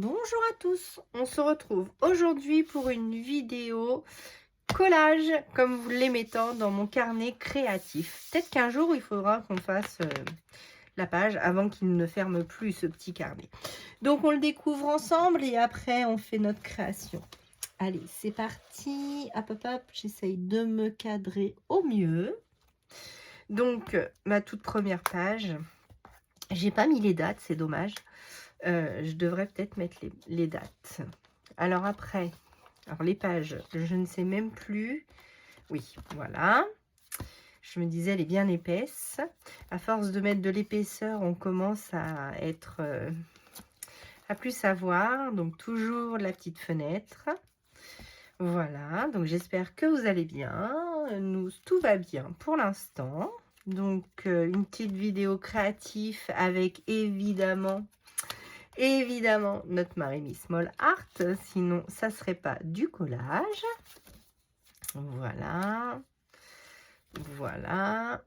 Bonjour à tous, on se retrouve aujourd'hui pour une vidéo collage comme vous l'aimez tant dans mon carnet créatif. Peut-être qu'un jour il faudra qu'on fasse la page avant qu'il ne ferme plus ce petit carnet. Donc on le découvre ensemble et après on fait notre création. Allez, c'est parti. Hop hop hop, j'essaye de me cadrer au mieux. Donc ma toute première page, j'ai pas mis les dates, c'est dommage. Je devrais peut-être mettre les dates. Alors après, les pages, je ne sais même plus. Oui, voilà. Je me disais, elle est bien épaisse. À force de mettre de l'épaisseur, on commence à être... à plus savoir. Donc, toujours la petite fenêtre. Voilà. Donc, j'espère que vous allez bien. Nous, tout va bien pour l'instant. Donc, une petite vidéo créative avec évidemment notre Marie Small Art, sinon ça serait pas du collage. Voilà, voilà,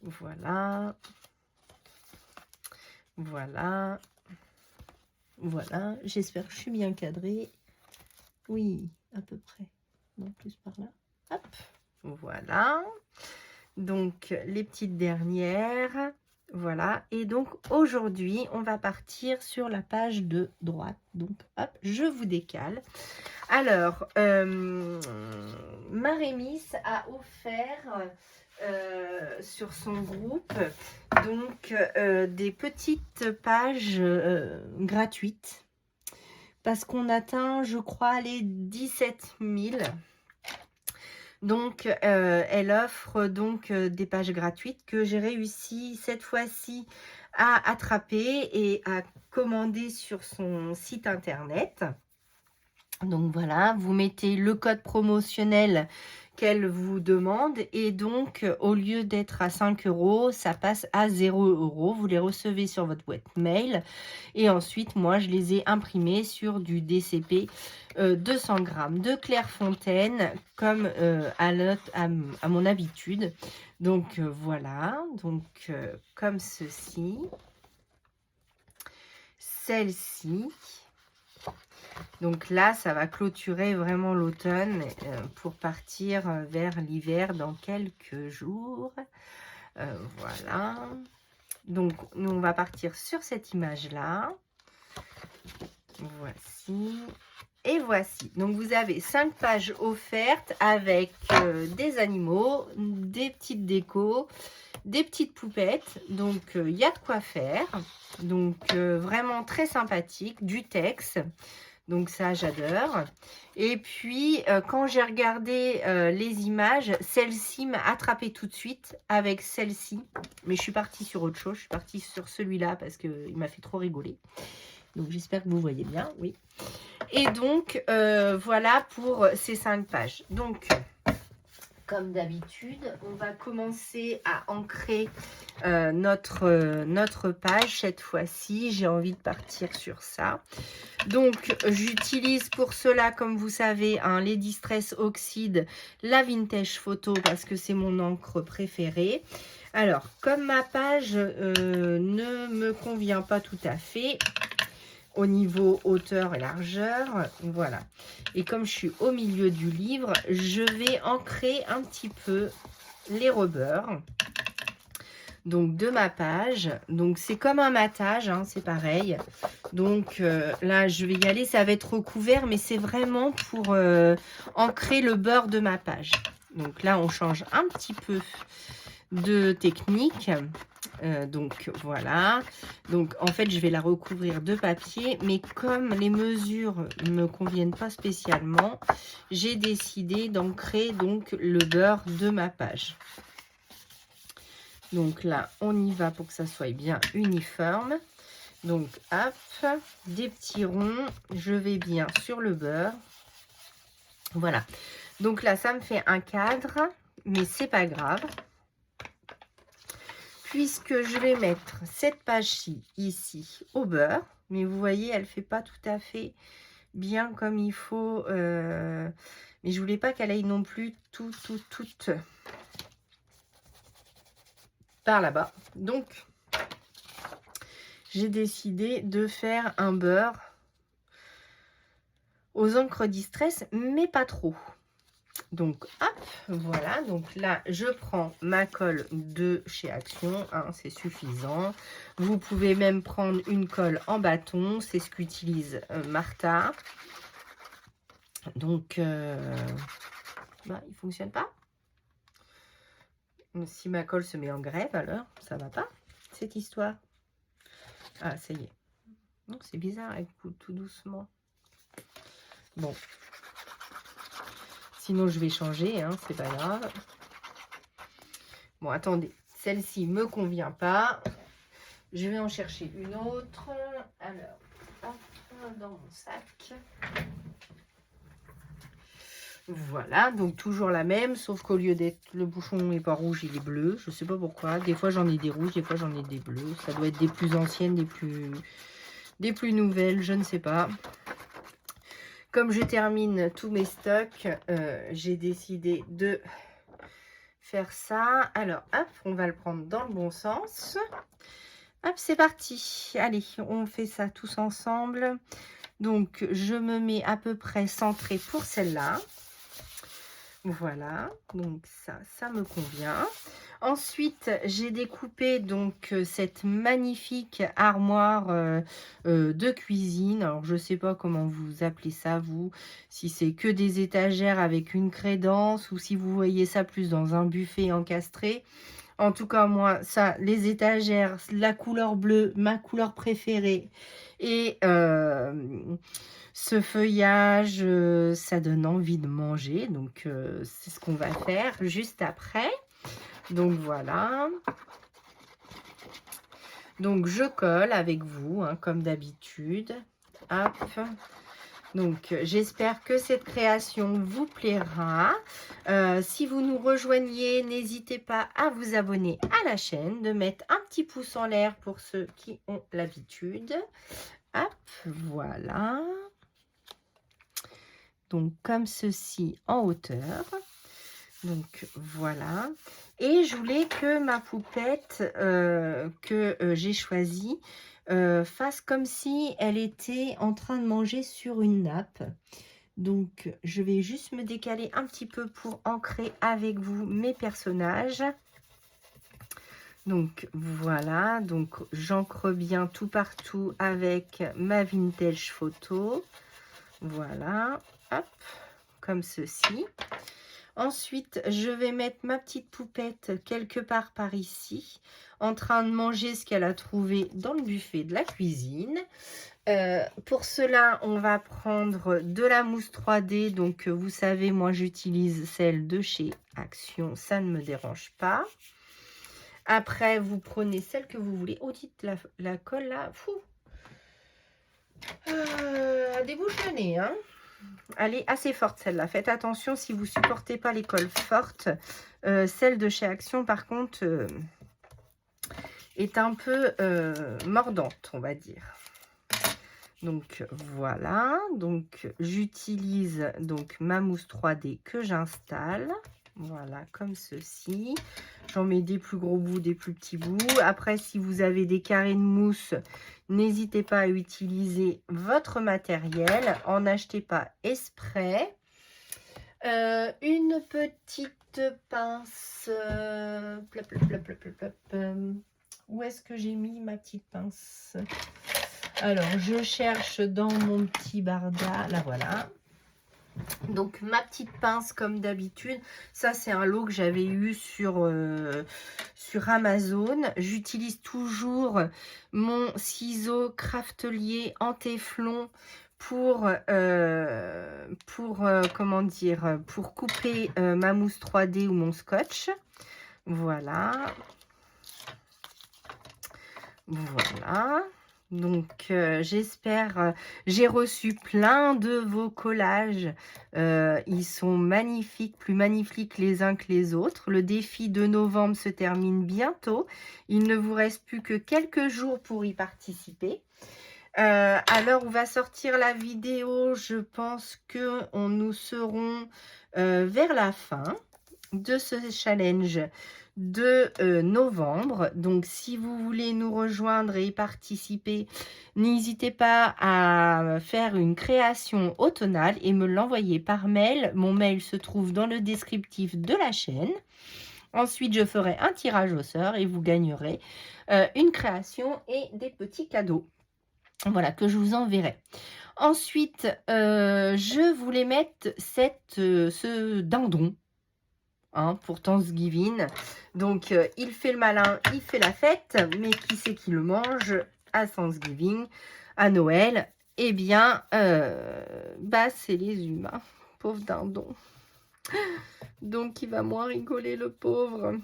voilà, voilà, voilà. J'espère que je suis bien cadrée. Oui, à peu près. Non, plus par là. Hop, voilà. Donc les petites dernières. Voilà, et donc aujourd'hui, on va partir sur la page de droite. Donc, hop, je vous décale. Alors, Marémis a offert sur son groupe donc des petites pages gratuites parce qu'on atteint, je crois, les 17 000. Donc, elle offre donc des pages gratuites que j'ai réussi cette fois-ci à attraper et à commander sur son site internet. Donc voilà, vous mettez le code promotionnel qu'elle vous demande et donc au lieu d'être à 5 €, ça passe à 0 €. Vous les recevez sur votre boîte mail et ensuite moi je les ai imprimés sur du DCP 200 grammes de Clairefontaine comme à mon habitude. Donc voilà, donc comme ceci, celle-ci. Donc là, ça va clôturer vraiment l'automne pour partir vers l'hiver dans quelques jours. Voilà. Donc, nous, on va partir sur cette image-là. Voici. Et voici. Donc, vous avez 5 pages offertes avec des animaux, des petites décos, des petites poupettes. Donc, il y a de quoi faire. Donc, vraiment très sympathique. Du texte. Donc ça, j'adore. Et puis, quand j'ai regardé les images, celle-ci m'a attrapé tout de suite avec celle-ci. Mais je suis partie sur autre chose. Je suis partie sur celui-là parce qu'il m'a fait trop rigoler. Donc, j'espère que vous voyez bien, oui. Et donc, voilà pour ces 5 pages. Donc, comme d'habitude, on va commencer à ancrer notre page. Cette fois-ci, j'ai envie de partir sur ça. Donc, j'utilise pour cela, comme vous savez, un Lady Stress Oxide, la Vintage Photo, parce que c'est mon encre préférée. Alors, comme ma page ne me convient pas tout à fait au niveau hauteur et largeur, voilà. Et comme je suis au milieu du livre, je vais ancrer un petit peu les rebeurs. Donc de ma page, donc c'est comme un matage, hein, c'est pareil. Donc là je vais y aller, ça va être recouvert, mais c'est vraiment pour ancrer le beurre de ma page. Donc là on change un petit peu de technique. Donc voilà, donc en fait je vais la recouvrir de papier, mais comme les mesures ne me conviennent pas spécialement, j'ai décidé d'ancrer donc le beurre de ma page. Donc là, on y va pour que ça soit bien uniforme. Donc, hop, des petits ronds. Je vais bien sur le beurre. Voilà. Donc là, ça me fait un cadre, mais c'est pas grave. Puisque je vais mettre cette page-ci, ici, au beurre. Mais vous voyez, elle ne fait pas tout à fait bien comme il faut. Mais je voulais pas qu'elle aille non plus toute par là-bas. Donc, j'ai décidé de faire un beurre aux encres distress, mais pas trop. Donc, hop, voilà. Donc là, je prends ma colle de chez Action, hein, c'est suffisant. Vous pouvez même prendre une colle en bâton, c'est ce qu'utilise Martha. Donc, bah, il ne fonctionne pas. Si ma colle se met en grève, alors, ça va pas, cette histoire. Ah, ça y est. Non, c'est bizarre, elle coule tout doucement. Bon. Sinon, je vais changer, hein, c'est pas grave. Bon, attendez. Celle-ci me convient pas. Je vais en chercher une autre. Alors, hop, dans mon sac. Voilà, donc toujours la même, sauf qu'au lieu d'être le bouchon n'est pas rouge, il est bleu. Je sais pas pourquoi. Des fois, j'en ai des rouges, des fois, j'en ai des bleus. Ça doit être des plus anciennes, des plus nouvelles, je ne sais pas. Comme je termine tous mes stocks, j'ai décidé de faire ça. Alors, hop, on va le prendre dans le bon sens. Hop, c'est parti. Allez, on fait ça tous ensemble. Donc, je me mets à peu près centré pour celle-là. Voilà, donc ça me convient. Ensuite, j'ai découpé donc cette magnifique armoire de cuisine. Alors, je ne sais pas comment vous appelez ça, vous. Si c'est que des étagères avec une crédence ou si vous voyez ça plus dans un buffet encastré. En tout cas, moi, ça, les étagères, la couleur bleue, ma couleur préférée. Et ce feuillage, ça donne envie de manger. Donc, c'est ce qu'on va faire juste après. Donc, voilà. Donc, je colle avec vous, hein, comme d'habitude. Hop. Donc, j'espère que cette création vous plaira. Si vous nous rejoignez, n'hésitez pas à vous abonner à la chaîne, de mettre un petit pouce en l'air pour ceux qui ont l'habitude. Hop, voilà. Donc, comme ceci en hauteur. Donc, voilà. Et je voulais que ma poupette que j'ai choisie fasse comme si elle était en train de manger sur une nappe. Donc, je vais juste me décaler un petit peu pour ancrer avec vous mes personnages. Donc, voilà. Donc, j'ancre bien tout partout avec ma vintage photo. Voilà. Hop. Comme ceci. Ensuite, je vais mettre ma petite poupette quelque part par ici, en train de manger ce qu'elle a trouvé dans le buffet de la cuisine. Pour cela, on va prendre de la mousse 3D. Donc, vous savez, moi, j'utilise celle de chez Action. Ça ne me dérange pas. Après, vous prenez celle que vous voulez. Oh, dites, la colle, là, fou. Débouche le nez, hein. Elle est assez forte celle-là. Faites attention si vous ne supportez pas les colles fortes. Celle de chez Action, par contre, est un peu mordante, on va dire. Donc voilà. Donc j'utilise donc ma mousse 3D que j'installe. Voilà, comme ceci. J'en mets des plus gros bouts, des plus petits bouts. Après, si vous avez des carrés de mousse, n'hésitez pas à utiliser votre matériel. En achetez pas exprès. Une petite pince. Où est-ce que j'ai mis ma petite pince? Alors, je cherche dans mon petit barda. Là, voilà. Donc, ma petite pince, comme d'habitude. Ça, c'est un lot que j'avais eu sur Amazon. J'utilise toujours mon ciseau craftelier en téflon pour comment dire, pour couper ma mousse 3D ou mon scotch. Voilà. Voilà. Donc, j'espère, j'ai reçu plein de vos collages. Ils sont magnifiques, plus magnifiques les uns que les autres. Le défi de novembre se termine bientôt. Il ne vous reste plus que quelques jours pour y participer. À l'heure où va sortir la vidéo, je pense que nous serons vers la fin de ce challenge de novembre. Donc, si vous voulez nous rejoindre et y participer, n'hésitez pas à faire une création automnale et me l'envoyer par mail. Mon mail se trouve dans le descriptif de la chaîne. Ensuite, je ferai un tirage au sort et vous gagnerez une création et des petits cadeaux. Voilà, que je vous enverrai. Ensuite, je voulais mettre ce dindon pour Thanksgiving. Donc, il fait le malin, il fait la fête, mais qui c'est qui le mange à Thanksgiving, à Noël? Eh bien, c'est les humains. Pauvre dindon. Donc, il va moins rigoler, le pauvre.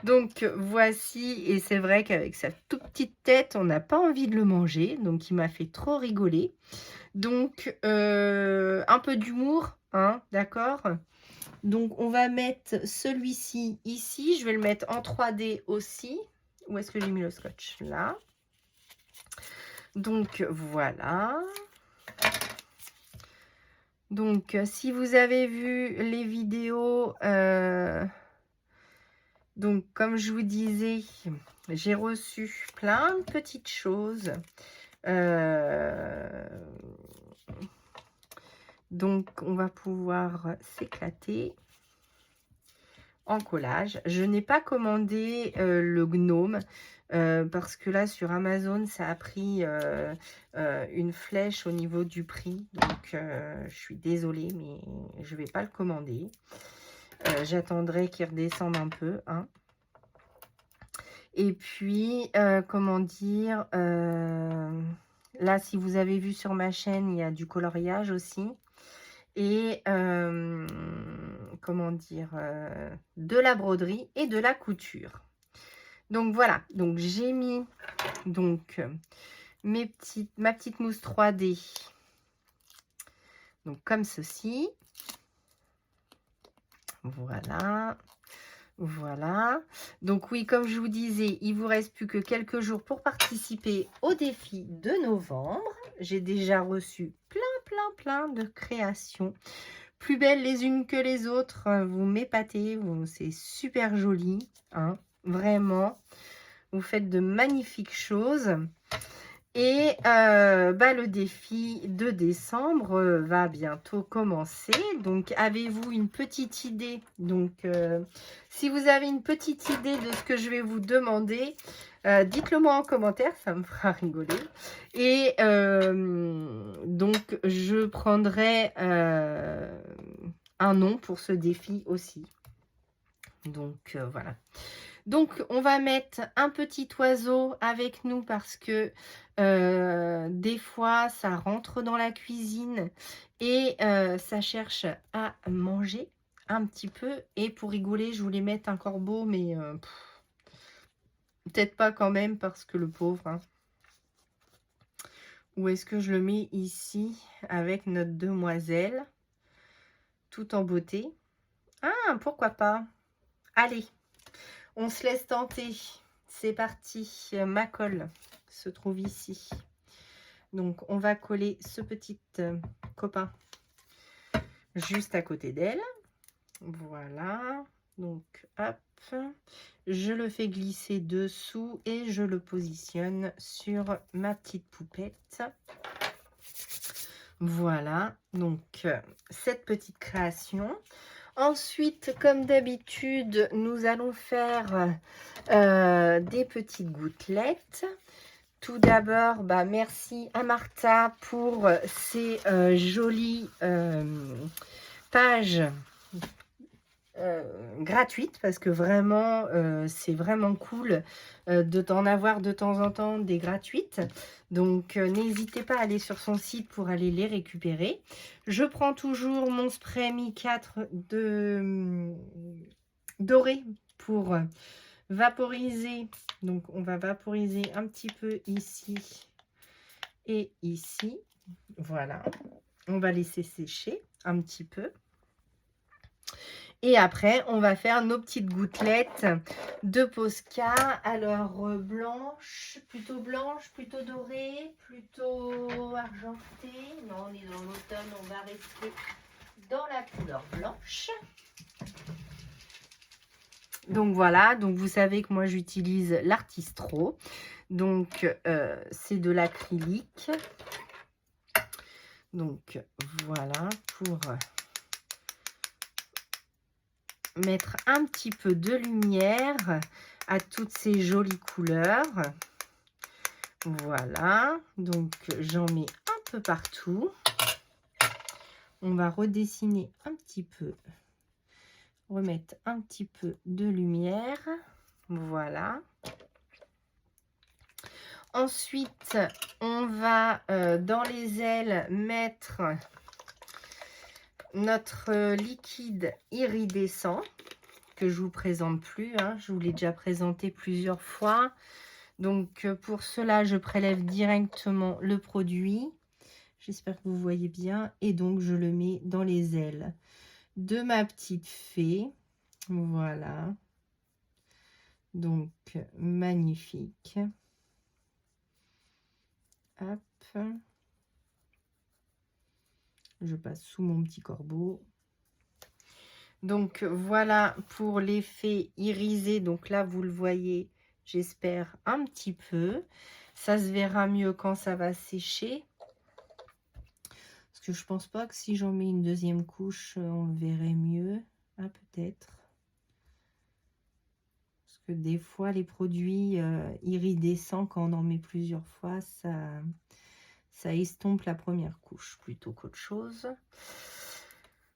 Donc, voici, et c'est vrai qu'avec sa toute petite tête, on n'a pas envie de le manger. Donc, il m'a fait trop rigoler. Donc, un peu d'humour, hein, d'accord? Donc, on va mettre celui-ci ici. Je vais le mettre en 3D aussi. Où est-ce que j'ai mis le scotch? Là. Donc, voilà. Donc, si vous avez vu les vidéos... Donc, comme je vous disais, j'ai reçu plein de petites choses. Donc, on va pouvoir s'éclater en collage. Je n'ai pas commandé le gnome parce que là, sur Amazon, ça a pris une flèche au niveau du prix. Donc, je suis désolée, mais je ne vais pas le commander. J'attendrai qu'il redescende un peu, hein. Et puis, comment dire, là, si vous avez vu sur ma chaîne, il y a du coloriage aussi. Et, comment dire, de la broderie et de la couture. Donc, voilà. Donc, j'ai mis donc, ma petite mousse 3D. Donc, comme ceci. Voilà. Voilà. Donc oui, comme je vous disais, il vous reste plus que quelques jours pour participer au défi de novembre. J'ai déjà reçu plein de créations. Plus belles les unes que les autres. Vous m'épatez. C'est super joli. Hein, vraiment. Vous faites de magnifiques choses. Et le défi de décembre va bientôt commencer. Donc, avez-vous une petite idée? Donc, si vous avez une petite idée de ce que je vais vous demander, dites-le moi en commentaire, ça me fera rigoler. Et donc, je prendrai un nom pour ce défi aussi. Donc, voilà. Donc, on va mettre un petit oiseau avec nous parce que des fois, ça rentre dans la cuisine et ça cherche à manger un petit peu. Et pour rigoler, je voulais mettre un corbeau, mais peut-être pas quand même parce que le pauvre. Hein. Où est-ce que je le mets ici avec notre demoiselle, tout en beauté? Ah, pourquoi pas? Allez! On se laisse tenter. C'est parti. Ma colle se trouve ici. Donc, on va coller ce petit copain juste à côté d'elle. Voilà. Donc, hop. Je le fais glisser dessous et je le positionne sur ma petite poupette. Voilà. Donc, cette petite création. Ensuite, comme d'habitude, nous allons faire des petites gouttelettes. Tout d'abord, merci à Martha pour ces jolies pages gratuites parce que vraiment, c'est vraiment cool de t'en avoir de temps en temps des gratuites. Donc, n'hésitez pas à aller sur son site pour aller les récupérer. Je prends toujours mon spray Mi 4 doré pour vaporiser. Donc, on va vaporiser un petit peu ici et ici. Voilà. On va laisser sécher un petit peu. Et après, on va faire nos petites gouttelettes de Posca. Alors, blanche, plutôt dorée, plutôt argentée. Non, on est dans l'automne, on va rester dans la couleur blanche. Donc voilà, donc vous savez que moi j'utilise l'Artistro. Donc c'est de l'acrylique. Donc voilà, pour mettre un petit peu de lumière à toutes ces jolies couleurs. Voilà, donc j'en mets un peu partout. On va redessiner un petit peu, remettre un petit peu de lumière. Voilà. Ensuite, on va dans les ailes mettre notre liquide iridescent que je vous présente plus, hein. Je vous l'ai déjà présenté plusieurs fois. Donc pour cela, je prélève directement le produit. J'espère que vous voyez bien. Et donc je le mets dans les ailes de ma petite fée. Voilà. Donc magnifique. Hop. Je passe sous mon petit corbeau. Donc voilà pour l'effet irisé. Donc là, vous le voyez, j'espère, un petit peu. Ça se verra mieux quand ça va sécher. Parce que je pense pas que si j'en mets une deuxième couche, on le verrait mieux. Ah, peut-être. Parce que des fois, les produits iridescents, quand on en met plusieurs fois, ça estompe la première couche plutôt qu'autre chose.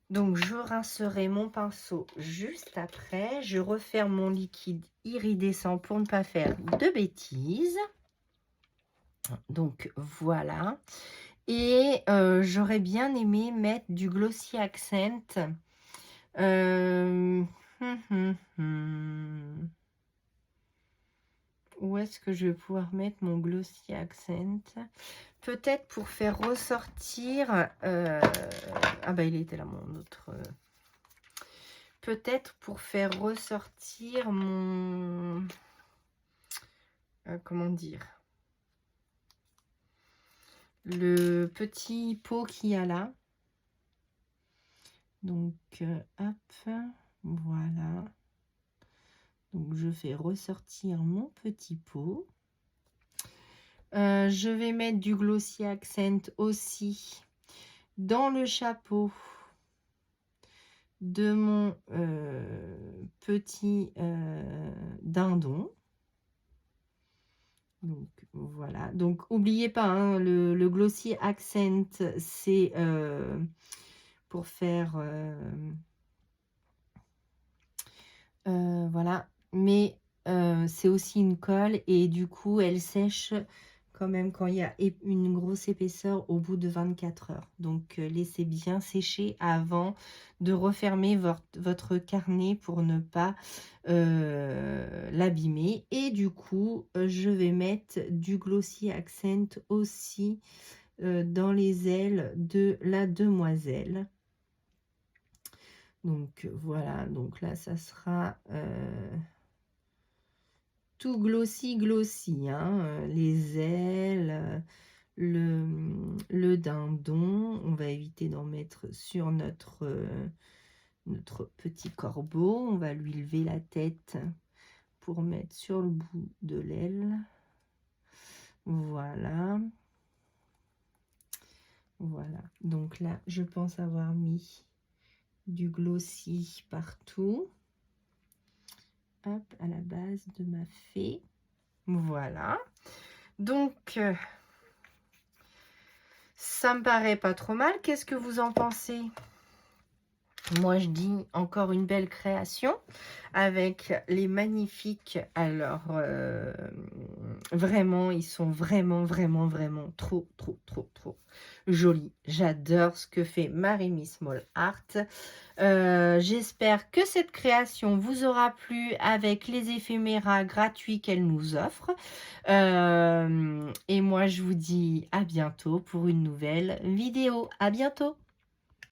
Donc, je rincerai mon pinceau juste après. Je referme mon liquide iridescent pour ne pas faire de bêtises. Donc, voilà. Et j'aurais bien aimé mettre du Glossy Accent. Où est-ce que je vais pouvoir mettre mon Glossy Accent? Peut-être pour faire ressortir... ah bah il était là mon autre... Peut-être pour faire ressortir mon... comment dire? Le petit pot qu'il y a là. Donc, hop, voilà. Donc, je fais ressortir mon petit pot. Je vais mettre du Glossy Accent aussi dans le chapeau de mon petit dindon. Donc voilà, donc n'oubliez pas, hein, le Glossy Accent, c'est pour faire voilà, mais c'est aussi une colle et du coup elle sèche quand même quand il y a une grosse épaisseur au bout de 24 heures. Donc laissez bien sécher avant de refermer votre carnet pour ne pas l'abîmer. Et du coup, je vais mettre du Glossy Accent aussi dans les ailes de la demoiselle. Donc voilà, donc là ça sera tout glossy, hein, les ailes, le dindon. On va éviter d'en mettre sur notre petit corbeau. On va lui lever la tête pour mettre sur le bout de l'aile. Voilà. Voilà. Donc là, je pense avoir mis du glossy partout. Hop, à la base de ma fée. Voilà. Donc, ça me paraît pas trop mal. Qu'est-ce que vous en pensez? Moi, je dis encore une belle création avec les magnifiques. Alors, vraiment, ils sont vraiment trop jolis. J'adore ce que fait Marie Small Art. J'espère que cette création vous aura plu avec les éphéméras gratuits qu'elle nous offre. Et moi, je vous dis à bientôt pour une nouvelle vidéo. À bientôt!